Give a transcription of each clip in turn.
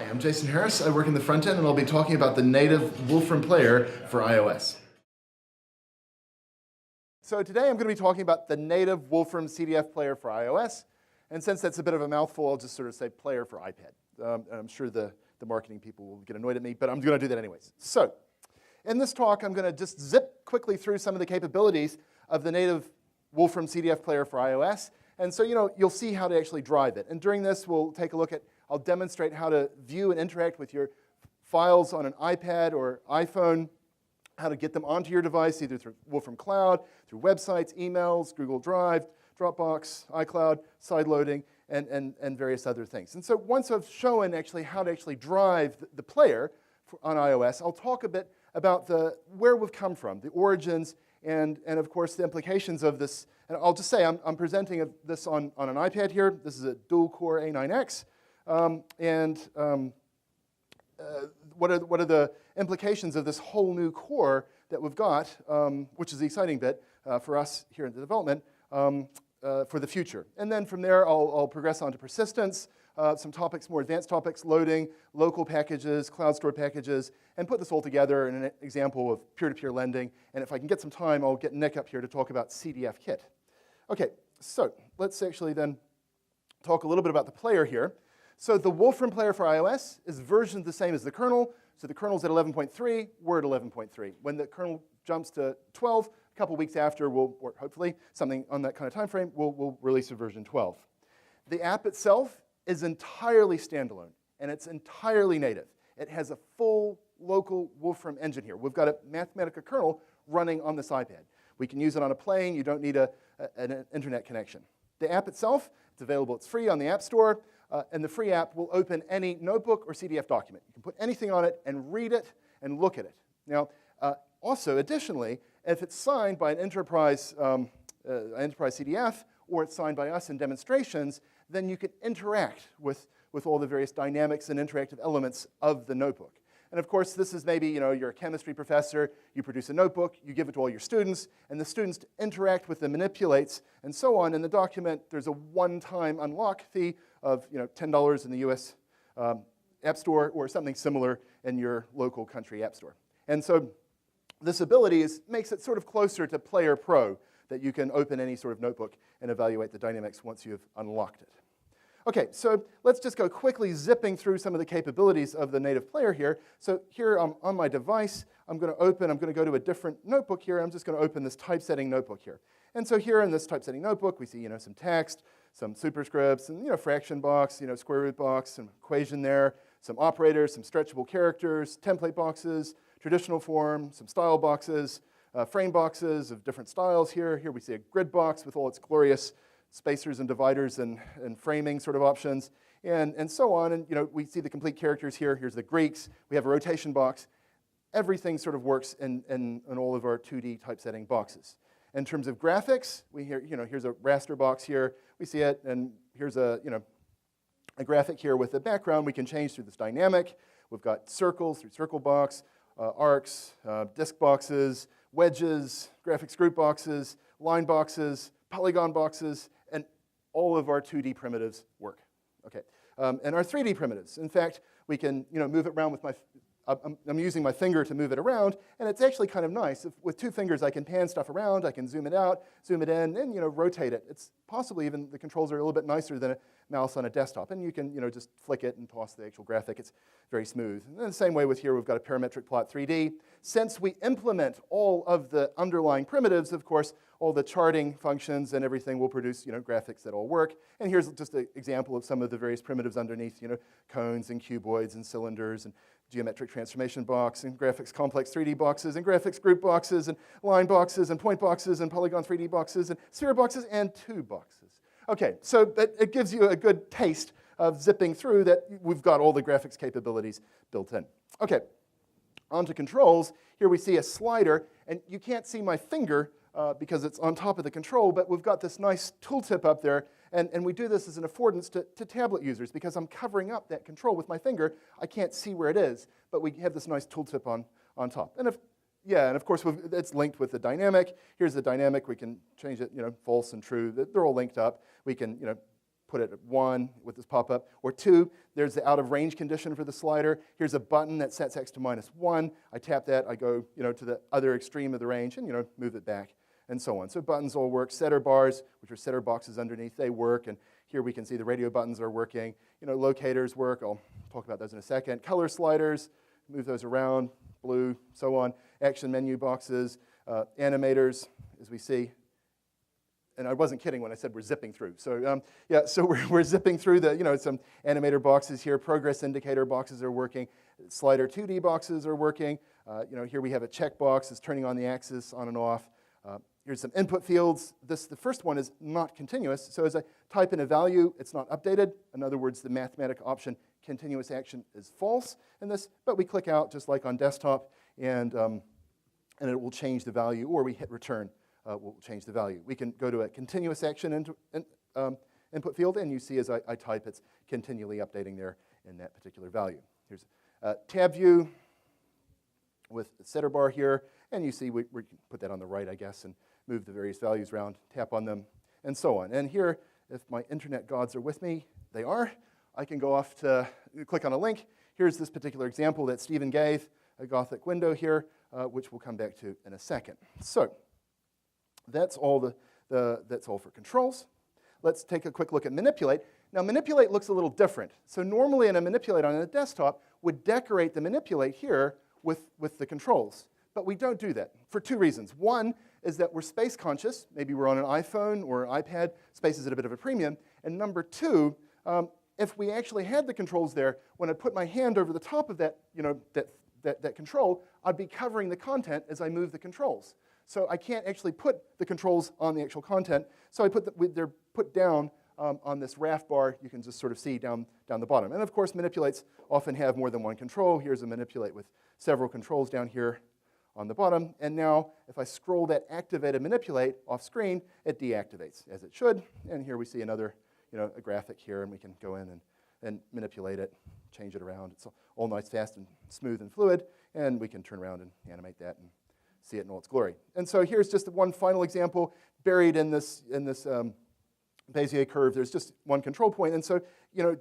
I'm Jason Harris. I work in the front end, and I'll be talking about the native Wolfram Player for iOS. So today I'm going to be talking about the native Wolfram CDF Player for iOS. And since that's a bit of a mouthful, I'll just sort of say Player for iPad. I'm sure the marketing people will get annoyed at me, but I'm going to do that anyways. So in this talk, I'm going to just zip quickly through some of the capabilities of the native Wolfram CDF Player for iOS. And so you'll see how to actually drive it. And during this, we'll take a look at, I'll demonstrate how to view and interact with your files on an iPad or iPhone, how to get them onto your device, either through Wolfram Cloud, through websites, emails, Google Drive, Dropbox, iCloud, sideloading, and various other things. And so once I've shown actually how to actually drive the player on iOS, I'll talk a bit about where we've come from, the origins, and of course the implications of this. And I'll just say I'm presenting this on an iPad here. This is a dual-core A9X. What are the implications of this whole new core that we've got, which is the exciting bit for us here in the development, for the future. And then from there, I'll progress on to persistence, some topics, more advanced topics, loading, local packages, cloud store packages, and put this all together in an example of peer-to-peer lending. And if I can get some time, I'll get Nick up here to talk about CDF Kit. OK, so let's actually then talk a little bit about the player here. So the Wolfram Player for iOS is versioned the same as the kernel. So the kernel's at 11.3, we're at 11.3. When the kernel jumps to 12, a couple weeks after, or hopefully something on that kind of time frame, we'll release a version 12. The app itself is entirely standalone, and it's entirely native. It has a full local Wolfram engine here. We've got a Mathematica kernel running on this iPad. We can use it on a plane. You don't need an internet connection. The app itself, it's available. It's free on the App Store. And the free app will open any notebook or CDF document. You can put anything on it and read it and look at it. Now, also, additionally, if it's signed by an enterprise CDF or it's signed by us in demonstrations, then you can interact with all the various dynamics and interactive elements of the notebook. And of course, this is maybe you're a chemistry professor, you produce a notebook, you give it to all your students, and the students interact with the manipulates and so on. In the document, there's a one-time unlock fee of $10 in the US App Store or something similar in your local country App Store. And so this ability makes it sort of closer to Player Pro, that you can open any sort of notebook and evaluate the dynamics once you've unlocked it. OK, so let's just go quickly zipping through some of the capabilities of the native player here. So here on my device, I'm going to go to a different notebook here. I'm just going to open this Typesetting Notebook here. And so here in this Typesetting Notebook, we see some text, some superscripts, and fraction box, square root box, some equation there, some operators, some stretchable characters, template boxes, traditional form, some style boxes, frame boxes of different styles here. Here we see a grid box with all its glorious spacers and dividers and framing sort of options, and so on. And we see the complete characters here. Here's the Greeks. We have a rotation box. Everything sort of works in all of our 2D typesetting boxes. In terms of graphics, here's a raster box here. We see it, and here's a graphic here with the background. We can change through this dynamic. We've got circles through circle box, arcs, disk boxes, wedges, graphics group boxes, line boxes, polygon boxes, and all of our 2D primitives work. Okay, and our 3D primitives. In fact, we can move it around with I'm using my finger to move it around, and it's actually kind of nice. With two fingers, I can pan stuff around, I can zoom it out, zoom it in, and rotate it. It's possibly even the controls are a little bit nicer than a mouse on a desktop, and you can just flick it and toss the actual graphic. It's very smooth. And the same way with here, we've got a parametric plot 3D. Since we implement all of the underlying primitives, of course, all the charting functions and everything will produce graphics that all work. And here's just an example of some of the various primitives underneath, cones and cuboids and cylinders and geometric transformation box and graphics complex 3D boxes and graphics group boxes and line boxes and point boxes and polygon 3D boxes and sphere boxes and tube boxes. OK, so it gives you a good taste of zipping through that we've got all the graphics capabilities built in. OK, on to controls. Here we see a slider, and you can't see my finger because it's on top of the control, but we've got this nice tooltip up there. And we do this as an affordance to tablet users because I'm covering up that control with my finger. I can't see where it is, but we have this nice tooltip on top. And of course, it's linked with the dynamic. Here's the dynamic. We can change it, false and true. They're all linked up. We can, put it at 1 with this pop-up, or 2, there's the out-of-range condition for the slider. Here's a button that sets x to -1. I tap that, I go to the other extreme of the range and move it back, and so on. So buttons all work. Setter bars, which are setter boxes underneath, they work, and here we can see the radio buttons are working. Locators work. I'll talk about those in a second. Color sliders, move those around, blue, so on. Action menu boxes, animators, as we see. And I wasn't kidding when I said we're zipping through. So so we're zipping through some animator boxes here. Progress indicator boxes are working. Slider 2D boxes are working. Here we have a checkbox. It's turning on the axis on and off. Here's some input fields. The first one is not continuous. So as I type in a value, it's not updated. In other words, the mathematic option continuous action is false in this. But we click out just like on desktop, and it will change the value, or we hit return. Will change the value. We can go to a continuous action input field, and you see as I type, it's continually updating there in that particular value. Here's a tab view with the setter bar here, and you see we put that on the right, I guess, and move the various values around, tap on them, and so on. And here, if my internet gods are with me, they are, I can go off to click on a link. Here's this particular example that Stephen gave, a Gothic window here, which we'll come back to in a second. So that's all that's all for controls. Let's take a quick look at manipulate. Now, manipulate looks a little different. So normally in a manipulate on a desktop would decorate the manipulate here with the controls. But we don't do that for 2 reasons. One is that we're space conscious. Maybe we're on an iPhone or an iPad. Space is at a bit of a premium. And number 2, if we actually had the controls there, when I put my hand over the top of that, that control, I'd be covering the content as I move the controls. So I can't actually put the controls on the actual content. So they're put down on this raft bar. You can just sort of see down the bottom. And of course, manipulates often have more than one control. Here's a manipulate with several controls down here on the bottom. And now, if I scroll that activated manipulate off screen, it deactivates, as it should. And here we see another, a graphic here, and we can go in and manipulate it, change it around. It's all nice, fast, and smooth and fluid. And we can turn around and animate that and see it in all its glory. And so here's just one final example buried in this Bezier curve. There's just one control point. And so,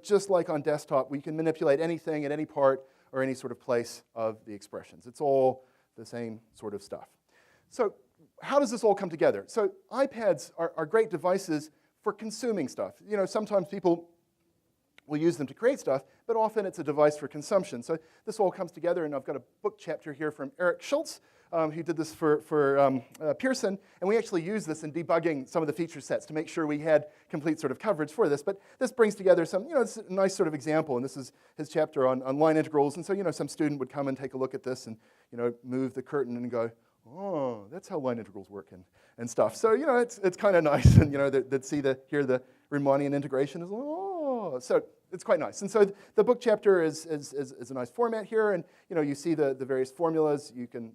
just like on desktop, we can manipulate anything at any part or any sort of place of the expressions. It's all the same sort of stuff. So how does this all come together? So iPads are great devices for consuming stuff. Sometimes people will use them to create stuff, but often it's a device for consumption. So this all comes together, and I've got a book chapter here from Eric Schultz, who did this for Pearson, and we actually used this in debugging some of the feature sets to make sure we had complete sort of coverage for this. But this brings together some, it's a nice sort of example, and this is his chapter on line integrals. And so, some student would come and take a look at this and, move the curtain and go, oh, that's how line integrals work and stuff. So, it's kind of nice, and, they'd see hear the Riemannian integration is, oh, so it's quite nice. And so the book chapter is a nice format here, and you see the various formulas. You can,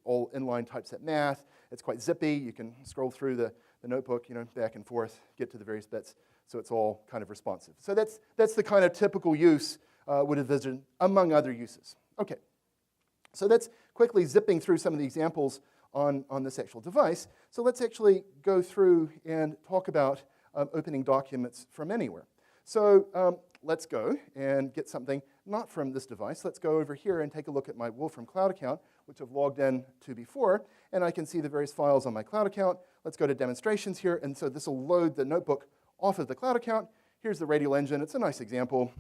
all inline typeset math. It's quite zippy. You can scroll through the notebook, back and forth, get to the various bits. So it's all kind of responsive. So that's the kind of typical use would envision, among other uses. Okay. So that's quickly zipping through some of the examples on this actual device. So let's actually go through and talk about opening documents from anywhere. So let's go and get something not from this device. Let's go over here and take a look at my Wolfram Cloud account, which I've logged in to before, and I can see the various files on my cloud account. Let's go to demonstrations here, and so this will load the notebook off of the cloud account. Here's the radial engine. It's a nice example.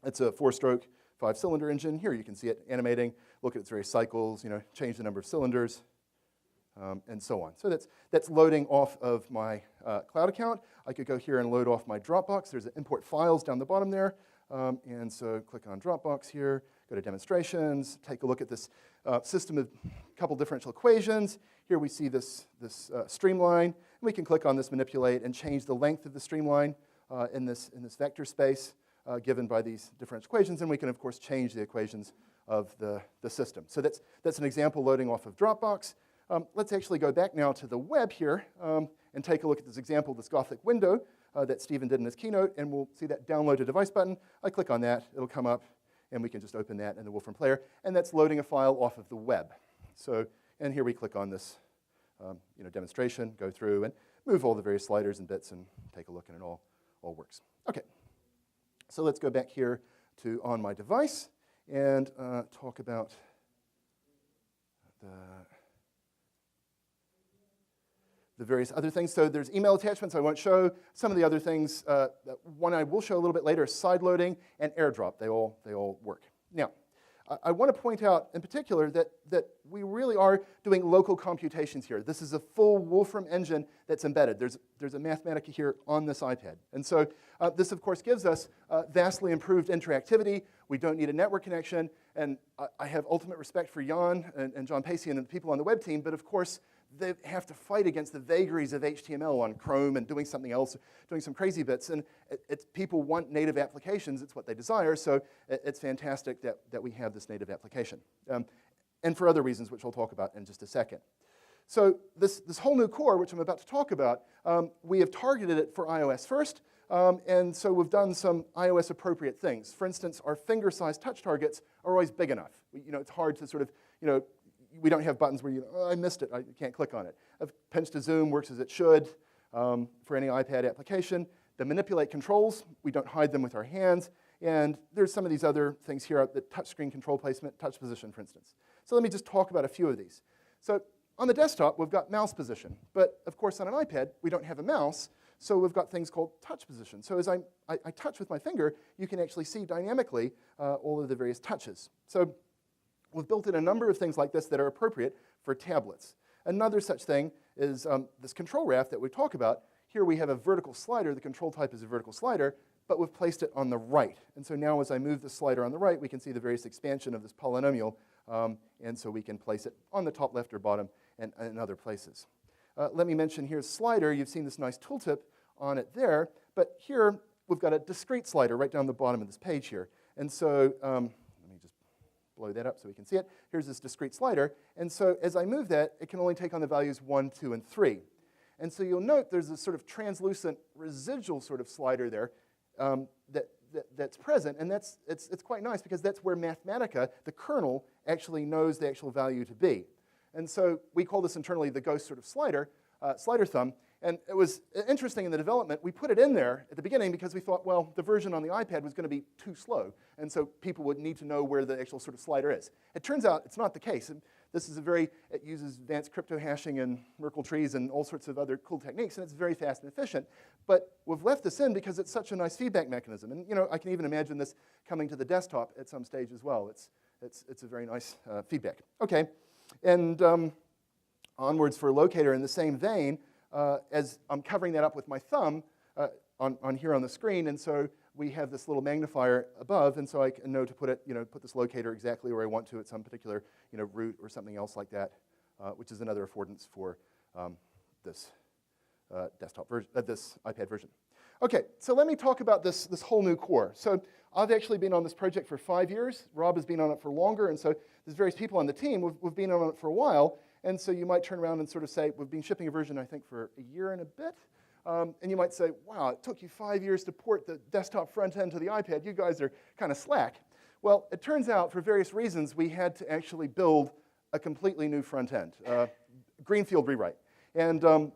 It's a 4-stroke, 5-cylinder engine. Here you can see it animating, look at its various cycles, change the number of cylinders, and so on. So that's loading off of my cloud account. I could go here and load off my Dropbox. There's an import files down the bottom there. And so click on Dropbox here, go to demonstrations, take a look at this system of a couple differential equations. Here we see this streamline. And we can click on this manipulate and change the length of the streamline in this vector space given by these differential equations. And we can, of course, change the equations of the system. So that's an example loading off of Dropbox. Let's actually go back now to the web here and take a look at this example, this Gothic window that Stephen did in his keynote, and we'll see that download a device button. I click on that, it'll come up, and we can just open that in the Wolfram Player, and that's loading a file off of the web. So, and here we click on this demonstration, go through and move all the various sliders and bits and take a look, and it all all works. Okay, so let's go back here to on my device and talk about the various other things. So there's email attachments I won't show. Some of the other things, one I will show a little bit later is side loading and AirDrop. They all work. Now, I want to point out in particular that we really are doing local computations here. This is a full Wolfram engine that's embedded. There's a Mathematica here on this iPad. And so this, of course, gives us vastly improved interactivity. We don't need a network connection. And I have ultimate respect for Jan and John Pacey and the people on the web team. But of course, they have to fight against the vagaries of HTML on Chrome and doing something else, doing some crazy bits. And people want native applications. It's what they desire. So it's fantastic that we have this native application. And for other reasons, which I'll talk about in just a second. So this whole new core, which I'm about to talk about, we have targeted it for iOS first. And so we've done some iOS-appropriate things. For instance, our finger-sized touch targets are always big enough. It's hard to sort of, we don't have buttons where oh, I missed it, I can't click on it. Pinch to zoom works as it should for any iPad application. The manipulate controls, we don't hide them with our hands. And there's some of these other things here, the touchscreen control placement, touch position, for instance. So let me just talk about a few of these. So on the desktop, we've got mouse position. But of course, on an iPad, we don't have a mouse. So we've got things called touch position. So as I touch with my finger, you can actually see dynamically all of the various touches. So we've built in a number of things like this that are appropriate for tablets. Another such thing is this control raft that we talk about. Here we have a vertical slider. The control type is a vertical slider, but we've placed it on the right. And so now as I move the slider on the right, we can see the various expansion of this polynomial. And so we can place it on the top left or bottom and in other places. Let me mention here's slider. You've seen this nice tooltip on it there. But here we've got a discrete slider right down the bottom of this page here. And so let me just blow that up so we can see it. Here's this discrete slider. And so as I move that, it can only take on the values 1, 2, and 3. And so you'll note there's this sort of translucent residual sort of slider there that's present. And it's quite nice because that's where Mathematica, the kernel, actually knows the actual value to be. And so we call this internally the ghost sort of slider thumb. And it was interesting in the development. We put it in there at the beginning because we thought, well, the version on the iPad was going to be too slow. And so people would need to know where the actual sort of slider is. It turns out it's not the case. And this is it uses advanced crypto hashing and Merkle trees and all sorts of other cool techniques. And it's very fast and efficient. But we've left this in because it's such a nice feedback mechanism. And I can even imagine this coming to the desktop at some stage as well. It's a very nice feedback. OK. And onwards for locator in the same vein, as I'm covering that up with my thumb on here on the screen, and so we have this little magnifier above, and so I can know to put this locator exactly where I want to at some particular root or something else like that, which is another affordance for this desktop version, this iPad version. Okay, so let me talk about this whole new core. So I've actually been on this project for 5 years. Rob has been on it for longer, and so there's various people on the team. We've been on it for a while, and so you might turn around and sort of say, we've been shipping a version, I think, for a year and a bit. And you might say, wow, it took you 5 years to port the desktop front end to the iPad. You guys are kind of slack. Well, it turns out, for various reasons, we had to actually build a completely new front end, Greenfield rewrite. And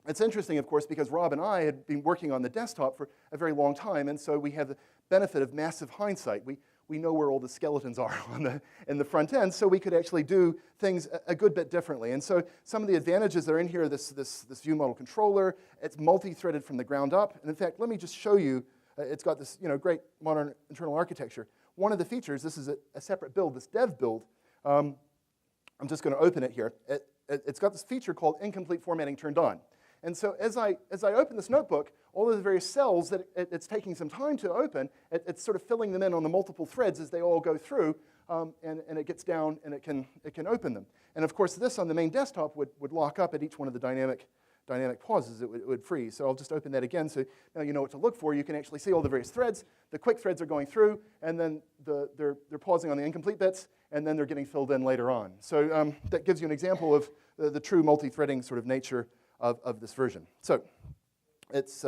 it's interesting, of course, because Rob and I had been working on the desktop for a very long time, and so we have the benefit of massive hindsight. We know where all the skeletons are in the front end, so we could actually do things a good bit differently. And so some of the advantages that are in here, this view model controller, it's multi-threaded from the ground up. And in fact, let me just show you, it's got this great modern internal architecture. One of the features, this is a separate build, this dev build. I'm just going to open it here. It's got this feature called incomplete formatting turned on. And so as I open this notebook, all of the various cells that it's taking some time to open, it's sort of filling them in on the multiple threads as they all go through, and it gets down and it can open them. And of course, this on the main desktop would lock up at each one of the dynamic pauses. It would freeze. So I'll just open that again so now you know what to look for. You can actually see all the various threads. The quick threads are going through, and then they're pausing on the incomplete bits, and then they're getting filled in later on. So that gives you an example of the true multi-threading sort of nature of this version. So it's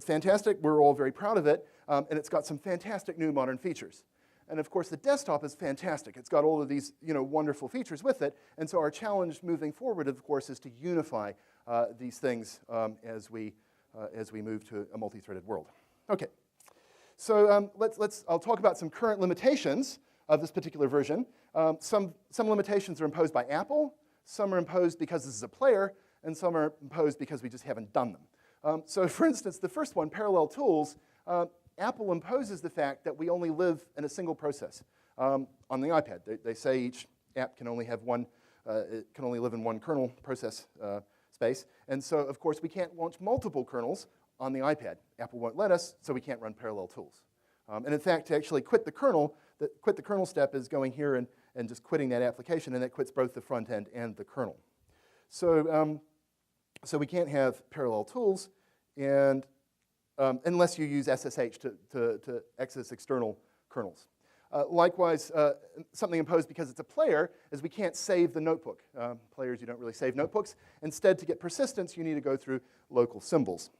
fantastic. We're all very proud of it. And it's got some fantastic new modern features. And of course, the desktop is fantastic. It's got all of these wonderful features with it. And so our challenge moving forward, of course, is to unify these things as we as we move to a multi-threaded world. Okay, so I'll talk about some current limitations of this particular version. Some limitations are imposed by Apple, some are imposed because this is a player, and some are imposed because we just haven't done them. So for instance, the first one, parallel tools, Apple imposes the fact that we only live in a single process on the iPad. They say each app can only have it can only live in one kernel process space. And so, of course, we can't launch multiple kernels on the iPad. Apple won't let us, so we can't run parallel tools. And in fact, to actually quit the kernel step is going here and just quitting that application, and that quits both the front end and the kernel. So, so we can't have parallel tools, and unless you use SSH to access external kernels. Likewise, something imposed because it's a player is we can't save the notebook. Players, you don't really save notebooks. Instead, to get persistence, you need to go through local symbols.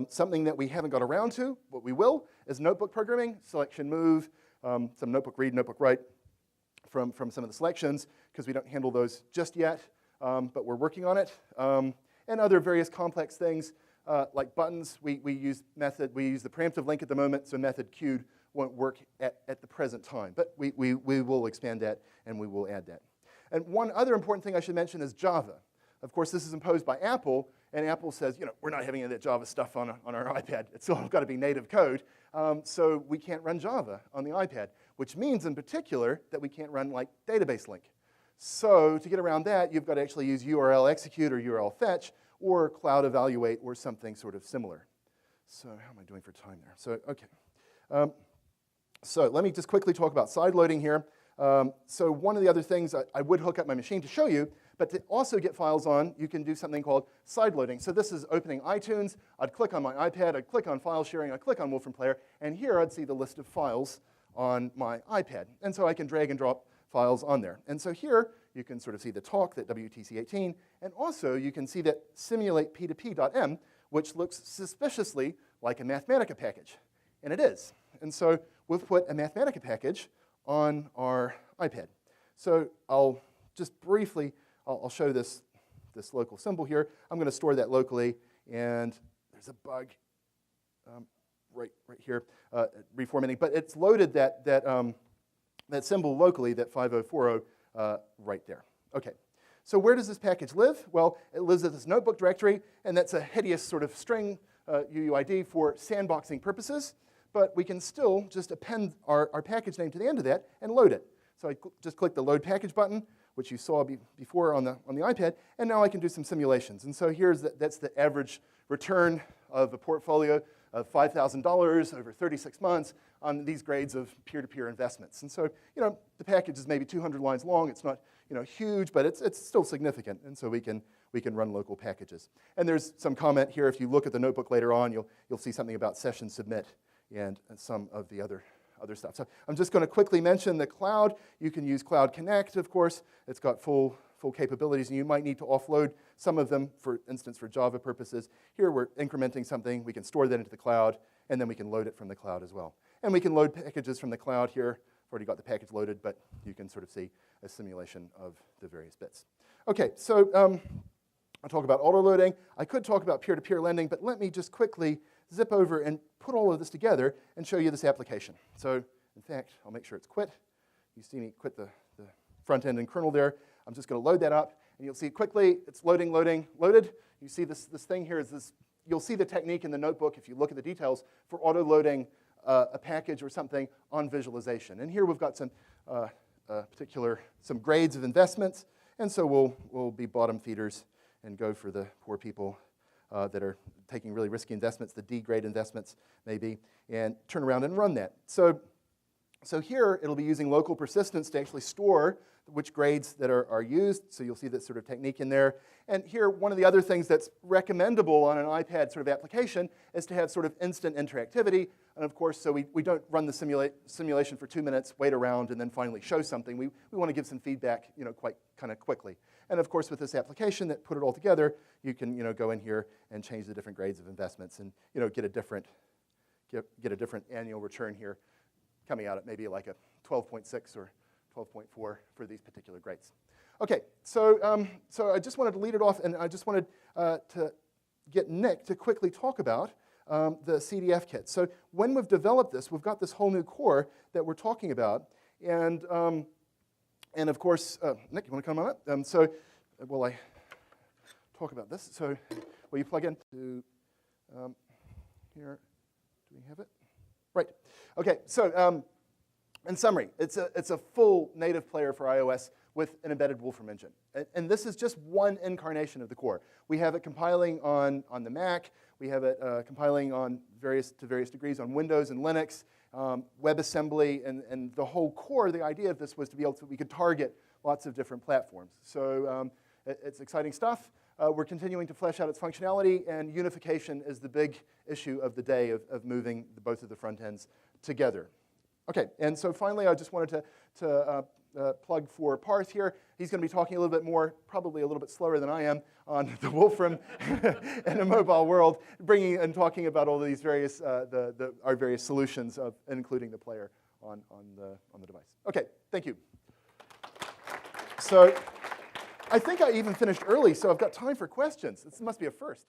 Something that we haven't got around to, but we will, is notebook programming, selection move, some notebook read, notebook write from some of the selections, because we don't handle those just yet, but we're working on it. And other various complex things, like buttons, we use the preemptive link at the moment, so method queued won't work at the present time. But we will expand that, and we will add that. And one other important thing I should mention is Java. Of course, this is imposed by Apple, and Apple says, we're not having any of that Java stuff on our iPad. It's all got to be native code. So we can't run Java on the iPad, which means in particular that we can't run like database link. So to get around that, you've got to actually use URL execute or URL fetch or cloud evaluate or something sort of similar. So how am I doing for time there? So, okay. So let me just quickly talk about side loading here. So one of the other things, I would hook up my machine to show you, but to also get files on, you can do something called side loading. So this is opening iTunes. I'd click on my iPad. I'd click on file sharing. I'd click on Wolfram Player. And here I'd see the list of files on my iPad. And so I can drag and drop files on there. And so here you can sort of see the talk, that WTC18. And also you can see that simulate p2p.m, which looks suspiciously like a Mathematica package. And it is. And so we've put a Mathematica package on our iPad. So I'll just briefly, I'll show this local symbol here. I'm going to store that locally, and there's a bug right here, reformatting. But it's loaded that symbol locally, that 5040, right there. Okay. So where does this package live? Well, it lives at this notebook directory, and that's a hideous sort of string UUID for sandboxing purposes. But we can still just append our package name to the end of that and load it. So I just click the Load Package button, which you saw before on the iPad, and now I can do some simulations. And so that's the average return of a portfolio of $5,000 over 36 months on these grades of peer-to-peer investments. And so, the package is maybe 200 lines long. It's not, huge, but it's still significant. And so we can run local packages. And there's some comment here. If you look at the notebook later on, you'll see something about session submit and some of the other stuff. So I'm just going to quickly mention the cloud. You can use Cloud Connect, of course. It's got full capabilities, and you might need to offload some of them, for instance, for Java purposes. Here we're incrementing something. We can store that into the cloud, and then we can load it from the cloud as well. And we can load packages from the cloud here. I've already got the package loaded, but you can sort of see a simulation of the various bits. Okay, so I'll talk about auto-loading. I could talk about peer-to-peer lending, but let me just quickly zip over and put all of this together and show you this application. So, in fact, I'll make sure it's quit. You see me quit the front end and kernel there. I'm just going to load that up, and you'll see quickly it's loading, loaded. You see this thing here is this. You'll see the technique in the notebook if you look at the details for auto-loading a package or something on visualization. And here we've got some some grades of investments, and so we'll be bottom feeders and go for the poor people that are taking really risky investments, the D-grade investments maybe, and turn around and run that. So here it'll be using local persistence to actually store which grades that are used. So you'll see that sort of technique in there. And here, one of the other things that's recommendable on an iPad sort of application is to have sort of instant interactivity. And of course, so we don't run the simulation for 2 minutes, wait around, and then finally show something. We want to give some feedback, quite kind of quickly. And of course, with this application that put it all together, you can, go in here and change the different grades of investments and, get a different annual return here, coming out at maybe like a 12.6 or 12.4 for these particular grades. Okay, so I just wanted to lead it off, and I just wanted to get Nick to quickly talk about the CDF kit. So when we've developed this, we've got this whole new core that we're talking about. And of course, Nick, you want to come on up? So while I talk about this, so will you plug in to here? Do we have it? Right. OK, so in summary, it's a full native player for iOS with an embedded Wolfram engine. And this is just one incarnation of the core. We have it compiling on the Mac. We have it compiling on to various degrees on Windows and Linux, WebAssembly, and the whole core. The idea of this was to be able to, we could target lots of different platforms. So it's exciting stuff. We're continuing to flesh out its functionality, and unification is the big issue of the day of moving both of the front ends together. OK, and so finally, I just wanted to plug for Parth here. He's going to be talking a little bit more, probably a little bit slower than I am, on the Wolfram in a mobile world, bringing and talking about all of these various our various solutions, including the player on the device. OK, thank you. So I think I even finished early, so I've got time for questions. This must be a first.